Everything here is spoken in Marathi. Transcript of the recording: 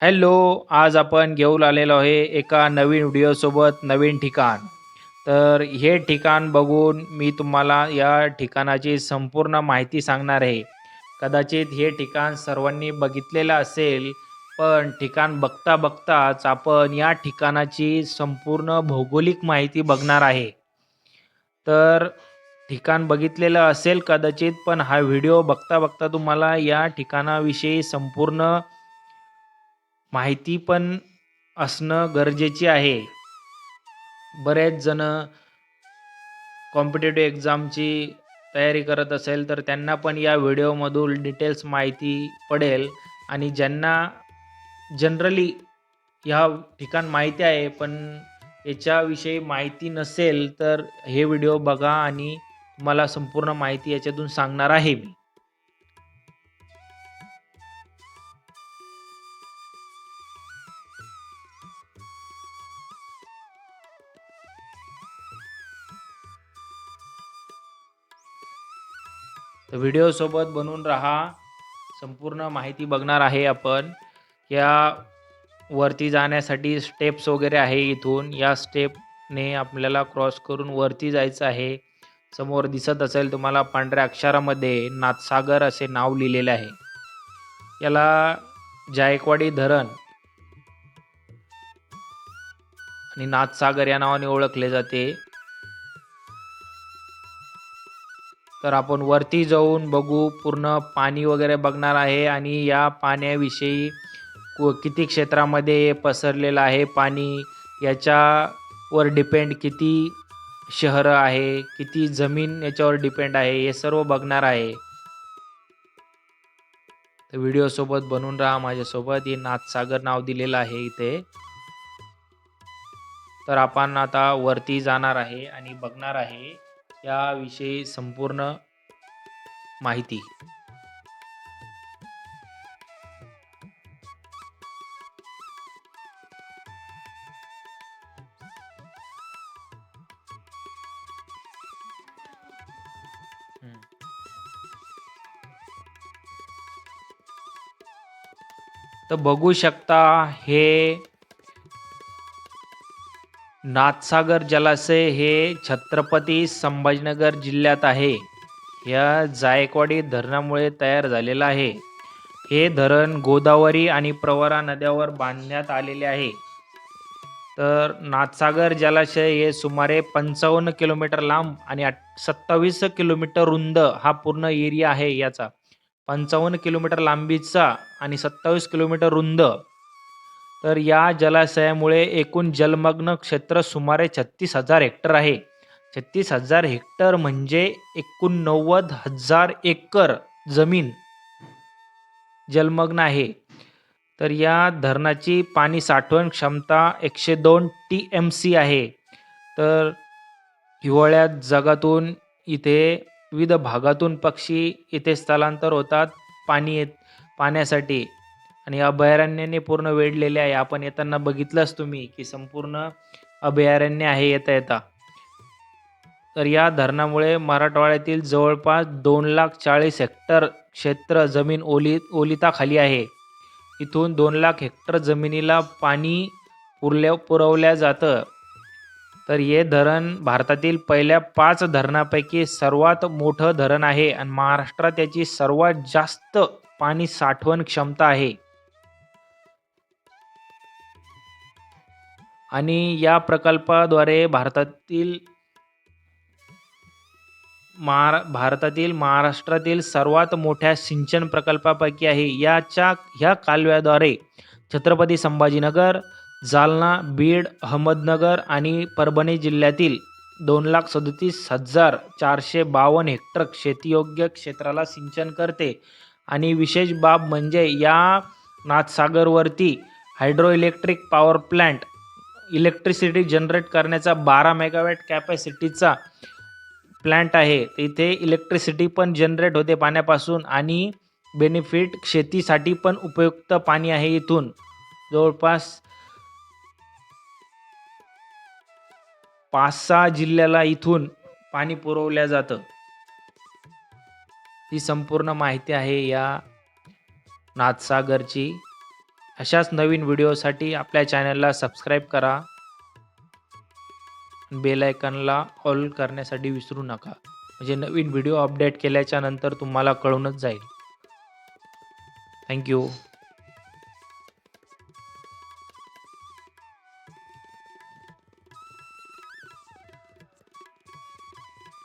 हॅलो, आज आपण घेऊन आलेलो आहे एका नवीन व्हिडिओसोबत नवीन ठिकाण. तर हे ठिकाण बघून मी तुम्हाला या ठिकाणाची संपूर्ण माहिती सांगणार आहे. कदाचित हे ठिकाण सर्वांनी बघितलेलं असेल, पण ठिकाण बघता-बघताच आपण या ठिकाणाची संपूर्ण भौगोलिक माहिती बघणार आहे. तर ठिकाण बघितलेलं असेल कदाचित, पण हा व्हिडिओ बघता-बघता तुम्हाला या ठिकाणाविषयी संपूर्ण माहिती पण असणं गरजेची आहे. बरेच जण कॉम्पिटिटिव्ह एक्झामची तयारी करत असेल, तर त्यांना पण या व्हिडिओमधून डिटेल्स माहिती पडेल आणि ज्यांना जनरली ह्या ठिकाण माहिती आहे, पण याच्याविषयी माहिती नसेल, तर हे व्हिडिओ बघा आणि तुम्हाला संपूर्ण माहिती याच्यातून सांगणार आहे मी. तर व्हिडिओसोबत बनून राहा. संपूर्ण माहिती बघणार आहे आपण. या वरती जाण्यासाठी स्टेप्स वगैरे आहे इथून. या स्टेपने आपल्याला क्रॉस करून वरती जायचं आहे. समोर दिसत असेल तुम्हाला पांढऱ्या अक्षरामध्ये नाथसागर असे नाव लिहिलेले आहे. याला जायकवाडी धरण आणि नाथसागर या नावाने ओळखले जाते. तर आपण वरती जाऊन बघू, पूर्ण पाणी वगैरे बघणार आहे आणि या पाण्याविषयी किती क्षेत्रामध्ये पसरलेलं आहे पाणी, याच्यावर डिपेंड किती शहरं आहे, किती जमीन याच्यावर डिपेंड आहे, हे सर्व बघणार आहे. तर व्हिडिओसोबत बनून राहा माझ्यासोबत. हे नाथसागर नाव दिलेलं आहे इथे. तर आपण आता वरती जाणार आहे आणि बघणार आहे याविषयी संपूर्ण माहिती. हं. तर बघू शकता, हे नाथसागर जलाशय हे छत्रपती संभाजीनगर जिल्ह्यात आहे. या जायकवाडी धरणामुळे तयार झालेलं आहे. हे धरण गोदावरी आणि प्रवरा नद्यावर बांधण्यात आलेले आहे. तर नाथसागर जलाशय हे सुमारे 55 किलोमीटर लांब आणि 27 किलोमीटर रुंद हा पूर्ण एरिया आहे याचा. 55 किलोमीटर लांबीचा आणि 27 किलोमीटर रुंद. तर या जलाशयामुळे एकूण जलमग्न क्षेत्र सुमारे 36,000 हेक्टर आहे. 36,000 हेक्टर म्हणजे एकूण 90,000 एकर जमीन जलमग्न आहे. तर या धरणाची पाणी साठवण क्षमता 102 टी-एम-सी आहे. तर हिवाळ्यात जगातून इथे विविध भागातून पक्षी इथे स्थलांतर होतात पाण्यासाठी आणि अभयारण्याने पूर्ण वेढलेले आहे. आपण येताना बघितलंच तुम्ही की संपूर्ण अभयारण्य आहे येता येता. तर या धरणामुळे मराठवाड्यातील जवळपास 2,40,000 हेक्टर क्षेत्र जमीन ओलिताखाली आहे. इथून 2,00,000 हेक्टर जमिनीला पाणी पुरवल्या जातं. तर हे धरण भारतातील पहिल्या 5 धरणापैकी सर्वात मोठं धरण आहे आणि महाराष्ट्रात याची सर्वात जास्त पाणी साठवण क्षमता आहे. आणि या प्रकल्पाद्वारे भारतातील महाराष्ट्रातील सर्वात मोठ्या सिंचन प्रकल्पापैकी आहे. ह्या कालव्याद्वारे छत्रपती संभाजीनगर, जालना, बीड, अहमदनगर आणि परभणी जिल्ह्यातील 2,37,452 हेक्टर शेतीयोग्य क्षेत्राला सिंचन करते. आणि विशेष बाब म्हणजे या नाथसागरवरती hydro electric power plant electricity generate करण्याचा 12 मेगावॅट कॅपॅसिटीचा प्लांट आहे. इथे इलेक्ट्रिसिटी पण जनरेट होते पाण्यापासून आणि बेनिफिट शेतीसाठी पण उपयुक्त पाणी आहे. इथून जवळपास 5-6 जिल्ह्याला इथून पाणी पुरवल्या जातं. ही संपूर्ण माहिती आहे या नाथसागरची. अशाच नवीन व्हिडिओसाठी आपल्या चॅनलला सबस्क्राईब करा. बेल आयकॉनला ऑल करण्यासाठी विसरू नका. म्हणजे नवीन व्हिडिओ अपडेट केल्याच्या नंतर तुम्हाला कळूनच जाईल. Thank you.